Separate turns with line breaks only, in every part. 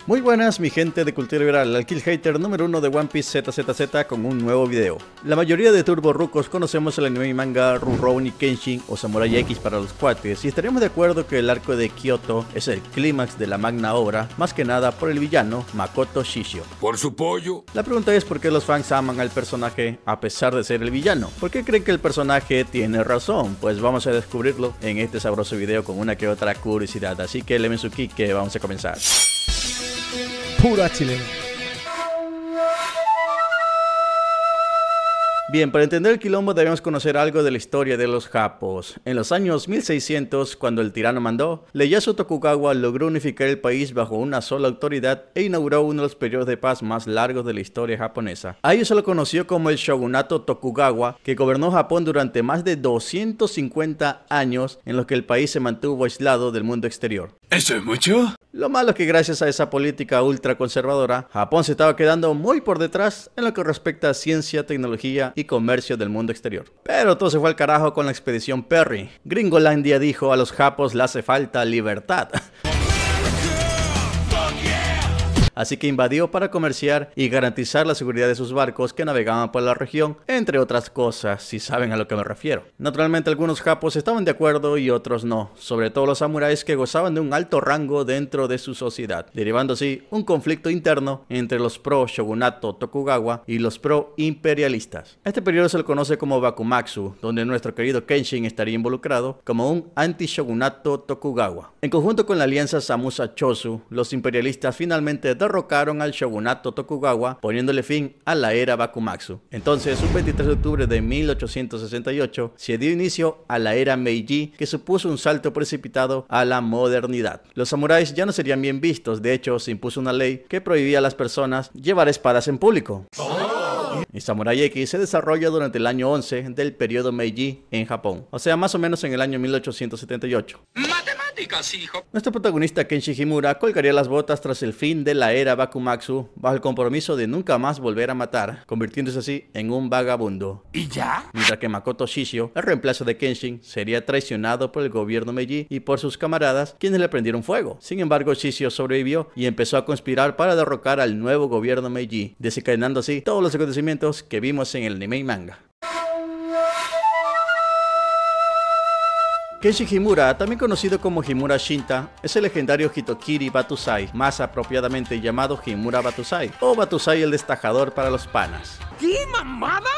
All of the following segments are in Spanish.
Muy buenas mi gente de Cultura Viral, el Kill Hater número 1 de One Piece ZZZ con un nuevo video. La mayoría de turbo rucos conocemos el anime y manga Rurouni Kenshin o Samurai X para los cuates y estaremos de acuerdo que el arco de Kyoto es el clímax de la magna obra, más que nada por el villano Makoto Shishio.
Por su pollo.
La pregunta es por qué los fans aman al personaje a pesar de ser el villano. ¿Por qué creen que el personaje tiene razón? Pues vamos a descubrirlo en este sabroso video con una que otra curiosidad, así que le su kick que vamos a comenzar.
Pura chilena.
Bien, para entender el quilombo debemos conocer algo de la historia de los japos. En los años 1600, cuando el tirano mandó, Ieyasu Tokugawa logró unificar el país bajo una sola autoridad e inauguró uno de los periodos de paz más largos de la historia japonesa. A ello se lo conoció como el Shogunato Tokugawa, que gobernó Japón durante más de 250 años, en los que el país se mantuvo aislado del mundo exterior.
¿Eso es mucho?
Lo malo es que gracias a esa política ultra conservadora, Japón se estaba quedando muy por detrás en lo que respecta a ciencia, tecnología y comercio del mundo exterior. Pero todo se fue al carajo con la expedición Perry. Gringolandia dijo: a los japos le hace falta libertad. Así que invadió para comerciar y garantizar la seguridad de sus barcos que navegaban por la región, entre otras cosas, si saben a lo que me refiero. Naturalmente algunos japos estaban de acuerdo y otros no, sobre todo los samuráis que gozaban de un alto rango dentro de su sociedad, derivando así un conflicto interno entre los pro Shogunato Tokugawa y los pro imperialistas. Este periodo se lo conoce como Bakumatsu, donde nuestro querido Kenshin estaría involucrado como un anti-shogunato Tokugawa. En conjunto con la alianza Samusa Chosu, los imperialistas finalmente derrocaron al shogunato Tokugawa, poniéndole fin a la era Bakumatsu. Entonces, un 23 de octubre de 1868, se dio inicio a la era Meiji, que supuso un salto precipitado a la modernidad. Los samuráis ya no serían bien vistos, de hecho, se impuso una ley que prohibía a las personas llevar espadas en público. Y Samurai X se desarrolla durante el año 11 del periodo Meiji en Japón, o sea, más o menos en el año 1878.
Hijo.
Nuestro protagonista Kenshi Himura colgaría las botas tras el fin de la era Bakumatsu bajo el compromiso de nunca más volver a matar, convirtiéndose así en un vagabundo.
¿Y ya?
Mientras que Makoto Shishio, el reemplazo de Kenshin, sería traicionado por el gobierno Meiji y por sus camaradas, quienes le prendieron fuego. Sin embargo, Shishio sobrevivió y empezó a conspirar para derrocar al nuevo gobierno Meiji, desencadenando así todos los acontecimientos que vimos en el anime y manga. Kenshi Himura, también conocido como Himura Shinta, es el legendario Hitokiri Batusai, más apropiadamente llamado Himura Batusai, o Batusai el destajador para los panas.
¿Qué mamada?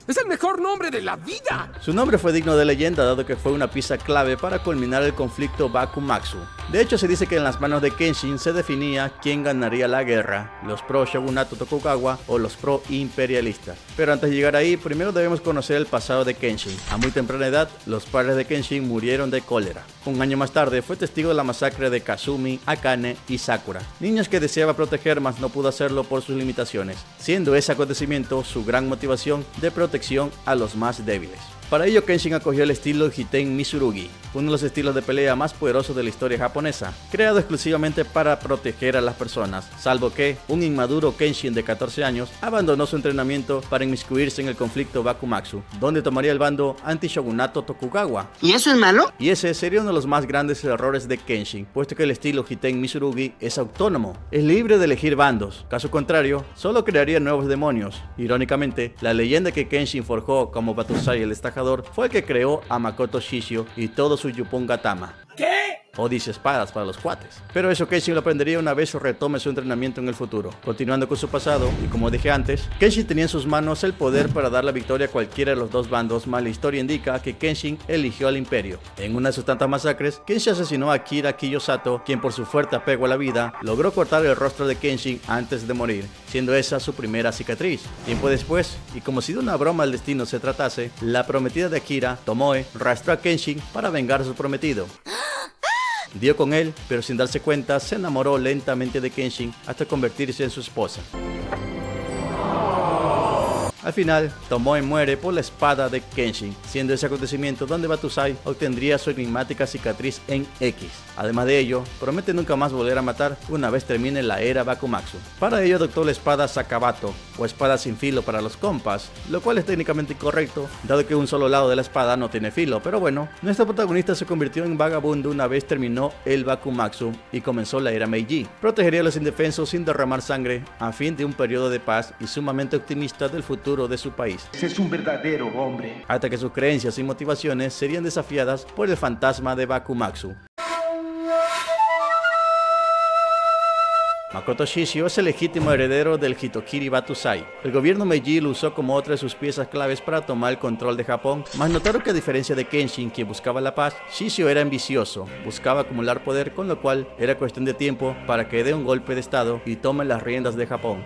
¡Es el mejor nombre de la vida!
Su nombre fue digno de leyenda dado que fue una pieza clave para culminar el conflicto Bakumatsu. De hecho, se dice que en las manos de Kenshin se definía quién ganaría la guerra, los pro Shogunato Tokugawa o los pro imperialistas. Pero antes de llegar ahí, primero debemos conocer el pasado de Kenshin. A muy temprana edad, los padres de Kenshin murieron de cólera. Un año más tarde, fue testigo de la masacre de Kazumi, Akane y Sakura, niños que deseaba proteger mas no pudo hacerlo por sus limitaciones, siendo ese acontecimiento su gran motivación de protección a los más débiles. Para ello, Kenshin acogió el estilo Hiten Mitsurugi, uno de los estilos de pelea más poderosos de la historia japonesa, creado exclusivamente para proteger a las personas, salvo que un inmaduro Kenshin de 14 años abandonó su entrenamiento para inmiscuirse en el conflicto Bakumatsu, donde tomaría el bando anti-shogunato Tokugawa.
¿Y eso es malo?
Y ese sería uno de los más grandes errores de Kenshin, puesto que el estilo Hiten Mitsurugi es autónomo, es libre de elegir bandos, caso contrario, solo crearía nuevos demonios. Irónicamente, la leyenda que Kenshin forjó como Batusai el destajador fue el que creó a Makoto Shishio y todo su Yupon Gatama.
¿Qué?
O dice espadas para los cuates. Pero eso Kenshin lo aprendería una vez retome su entrenamiento en el futuro. Continuando con su pasado, y como dije antes, Kenshin tenía en sus manos el poder para dar la victoria a cualquiera de los dos bandos, mas la historia indica que Kenshin eligió al imperio. En una de sus tantas masacres, Kenshin asesinó a Akira Kiyosato, quien por su fuerte apego a la vida, logró cortar el rostro de Kenshin antes de morir, siendo esa su primera cicatriz. Tiempo después, y como si de una broma del destino se tratase, la prometida de Akira, Tomoe, rastreó a Kenshin para vengar a su prometido. Dio con él, pero sin darse cuenta, se enamoró lentamente de Kenshin hasta convertirse en su esposa. Al final, Tomoe muere por la espada de Kenshin, siendo ese acontecimiento donde Batusai obtendría su enigmática cicatriz en X. Además de ello, promete nunca más volver a matar una vez termine la era Bakumatsu. Para ello adoptó la espada Sakabato, o espada sin filo para los compas, lo cual es técnicamente incorrecto, dado que un solo lado de la espada no tiene filo, pero bueno, nuestro protagonista se convirtió en vagabundo una vez terminó el Bakumatsu y comenzó la era Meiji. Protegería a los indefensos sin derramar sangre, a fin de un periodo de paz y sumamente optimista del futuro de su país.
Ese es un verdadero hombre.
Hasta que sus creencias y motivaciones serían desafiadas por el fantasma de Bakumatsu. Makoto Shishio es el legítimo heredero del Hitokiri Batusai. El gobierno Meiji lo usó como otra de sus piezas claves para tomar el control de Japón, mas notaron que a diferencia de Kenshin, quien buscaba la paz, Shishio era ambicioso, buscaba acumular poder, con lo cual era cuestión de tiempo para que dé un golpe de estado y tome las riendas de Japón.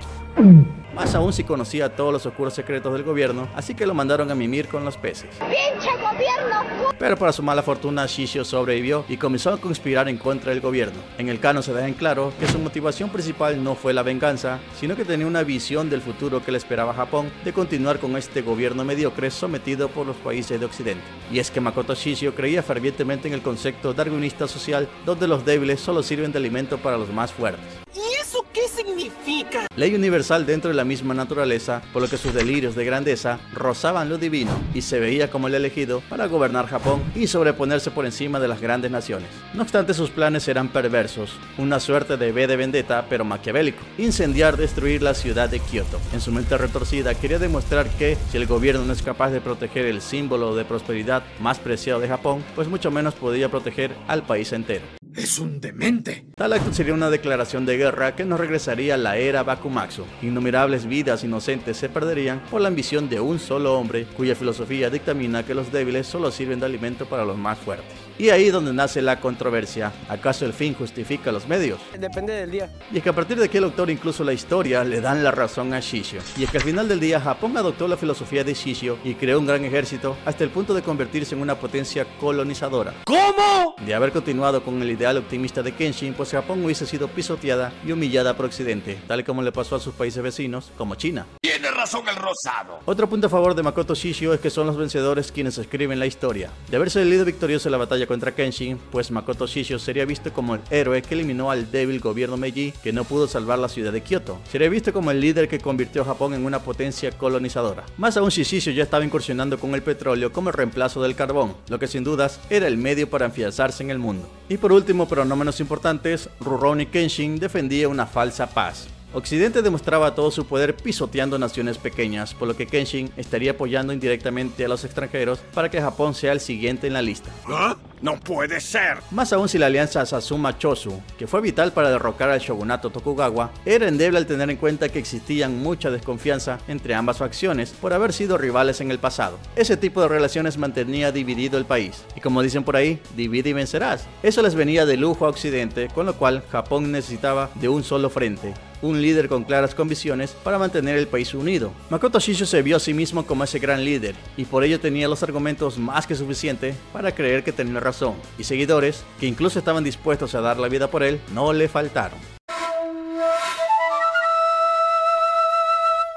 Más aún si conocía todos los oscuros secretos del gobierno, así que lo mandaron a mimir con los peces.
¡Pinche gobierno!
Pero para su mala fortuna, Shishio sobrevivió y comenzó a conspirar en contra del gobierno. En el canon se deja en claro que su motivación principal no fue la venganza, sino que tenía una visión del futuro que le esperaba a Japón de continuar con este gobierno mediocre sometido por los países de Occidente. Y es que Makoto Shishio creía fervientemente en el concepto darwinista social, donde los débiles solo sirven de alimento para los más fuertes.
¿Y eso qué significa?
Ley universal dentro de la misma naturaleza, por lo que sus delirios de grandeza rozaban lo divino y se veía como el elegido para gobernar Japón y sobreponerse por encima de las grandes naciones. No obstante, sus planes eran perversos, una suerte de V de vendetta pero maquiavélico: incendiar, destruir la ciudad de Kioto. En su mente retorcida quería demostrar que si el gobierno no es capaz de proteger el símbolo de prosperidad más preciado de Japón, pues mucho menos podría proteger al país entero.
¡Es un demente!
Tal acto sería una declaración de guerra que nos regresaría a la era Bakumatsu. Innumerables vidas inocentes se perderían por la ambición de un solo hombre, cuya filosofía dictamina que los débiles solo sirven de alimento para los más fuertes. Y ahí donde nace la controversia: ¿acaso el fin justifica los medios?
Depende del día.
Y es que a partir de aquí el autor, incluso la historia, le dan la razón a Shishio. Y es que al final del día Japón adoptó la filosofía de Shishio y creó un gran ejército hasta el punto de convertirse en una potencia colonizadora.
¿Cómo?
De haber continuado con el ideal optimista de Kenshin, pues Japón hubiese sido pisoteada y humillada por Occidente, tal y como le pasó a sus países vecinos, como China.
Tiene razón el rosado.
Otro punto a favor de Makoto Shishio es que son los vencedores quienes escriben la historia. De haber salido victorioso en la batalla contra Kenshin, pues Makoto Shishio sería visto como el héroe que eliminó al débil gobierno Meiji, que no pudo salvar la ciudad de Kioto. Sería visto como el líder que convirtió a Japón en una potencia colonizadora. Más aún si Shishio ya estaba incursionando con el petróleo como el reemplazo del carbón, lo que sin dudas era el medio para afianzarse en el mundo. Y por último, pero no menos importantes, Rurouni Kenshin defendía una falsa paz. Occidente demostraba todo su poder pisoteando naciones pequeñas, por lo que Kenshin estaría apoyando indirectamente a los extranjeros para que Japón sea el siguiente en la lista.
¿Ah? ¡No puede ser!
Más aún si la alianza Sazuma-Chosu, que fue vital para derrocar al shogunato Tokugawa, era endeble al tener en cuenta que existían mucha desconfianza entre ambas facciones por haber sido rivales en el pasado. Ese tipo de relaciones mantenía dividido el país, y como dicen por ahí, divide y vencerás. Eso les venía de lujo a Occidente, con lo cual Japón necesitaba de un solo frente, un líder con claras convicciones para mantener el país unido. Makoto Shishio se vio a sí mismo como ese gran líder, y por ello tenía los argumentos más que suficientes para creer que tenía razón, y seguidores, que incluso estaban dispuestos a dar la vida por él, no le faltaron.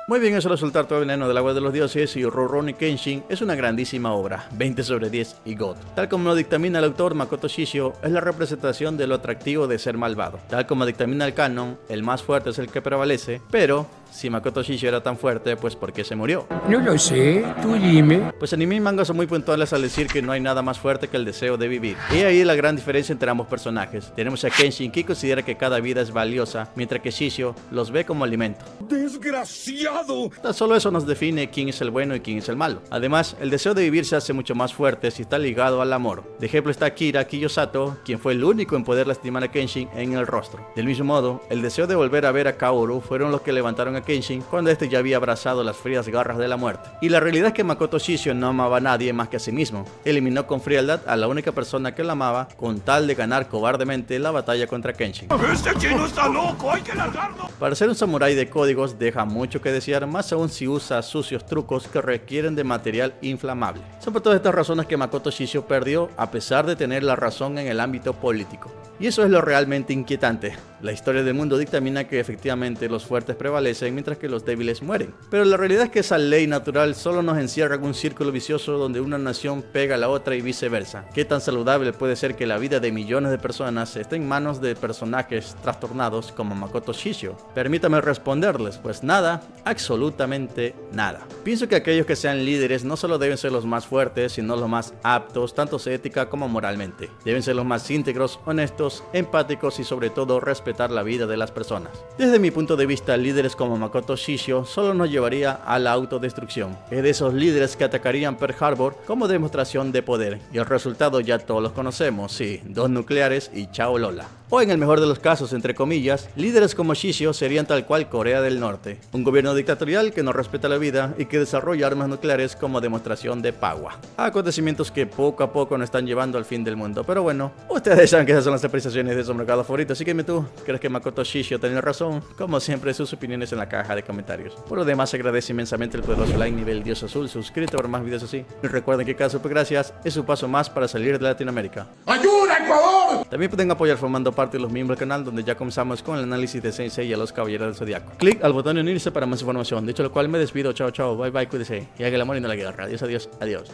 Muy bien, eso resulta todo el veneno del agua de los dioses, y Rurouni Kenshin es una grandísima obra, 20 sobre 10 y God. Tal como lo dictamina el autor, Makoto Shishio es la representación de lo atractivo de ser malvado. Tal como dictamina el canon, el más fuerte es el que prevalece, pero si Makoto Shishio era tan fuerte, pues ¿por qué se murió?
No lo sé, tú dime.
Pues anime y manga son muy puntuales al decir que no hay nada más fuerte que el deseo de vivir. Y ahí la gran diferencia entre ambos personajes. Tenemos a Kenshin, que considera que cada vida es valiosa, mientras que Shishio los ve como alimento.
¡Desgraciado!
Tan solo eso nos define quién es el bueno y quién es el malo. Además, el deseo de vivir se hace mucho más fuerte si está ligado al amor. De ejemplo está Kira Kiyosato, quien fue el único en poder lastimar a Kenshin en el rostro. Del mismo modo, el deseo de volver a ver a Kaoru fueron los que levantaron a Kenshin cuando este ya había abrazado las frías garras de la muerte. Y la realidad es que Makoto Shishio no amaba a nadie más que a sí mismo. Eliminó con frialdad a la única persona que la amaba con tal de ganar cobardemente la batalla contra Kenshin.
¡Este chino está loco! ¡Hay que largarlo!
Para ser un samurái de códigos deja mucho que desear, más aún si usa sucios trucos que requieren de material inflamable. Son por todas estas razones que Makoto Shishio perdió, a pesar de tener la razón en el ámbito político. Y eso es lo realmente inquietante. La historia del mundo dictamina que efectivamente los fuertes prevalecen mientras que los débiles mueren. Pero la realidad es que esa ley natural solo nos encierra en un círculo vicioso donde una nación pega a la otra y viceversa. ¿Qué tan saludable puede ser que la vida de millones de personas esté en manos de personajes trastornados como Makoto Shishio? Permítame responderles, pues nada, absolutamente nada. Pienso que aquellos que sean líderes no solo deben ser los más fuertes, sino los más aptos, tanto ética como moralmente. Deben ser los más íntegros, honestos, empáticos y sobre todo respetar la vida de las personas. Desde mi punto de vista, líderes como Makoto Shishio solo nos llevaría a la autodestrucción. Es de esos líderes que atacarían Pearl Harbor como demostración de poder, y el resultado ya todos los conocemos, sí, 2 nucleares y chao Lola. O en el mejor de los casos, entre comillas, líderes como Shishio serían tal cual Corea del Norte, un gobierno dictatorial que no respeta la vida y que desarrolla armas nucleares como demostración de power. Acontecimientos que poco a poco nos están llevando al fin del mundo, pero bueno, ustedes saben que esas son las apreciaciones de su mercado favorito, así que dime tú, ¿crees que Makoto Shishio tenía razón? Como siempre, sus opiniones en la caja de comentarios. Por lo demás, agradece inmensamente el poderoso like nivel Dios Azul, suscríbete para más videos así, y recuerden que cada supergracias es un paso más para salir de Latinoamérica.
¡Ayuda, Ecuador!
También pueden apoyar formando parte de los miembros del canal, donde ya comenzamos con el análisis de Saint Seiya y a los Caballeros del Zodiaco. Clic al botón de unirse para más información. Dicho lo cual, me despido. Chao, chao. Bye, bye. Cuídese. Y haga el amor y no la guerra. Adiós, adiós, adiós.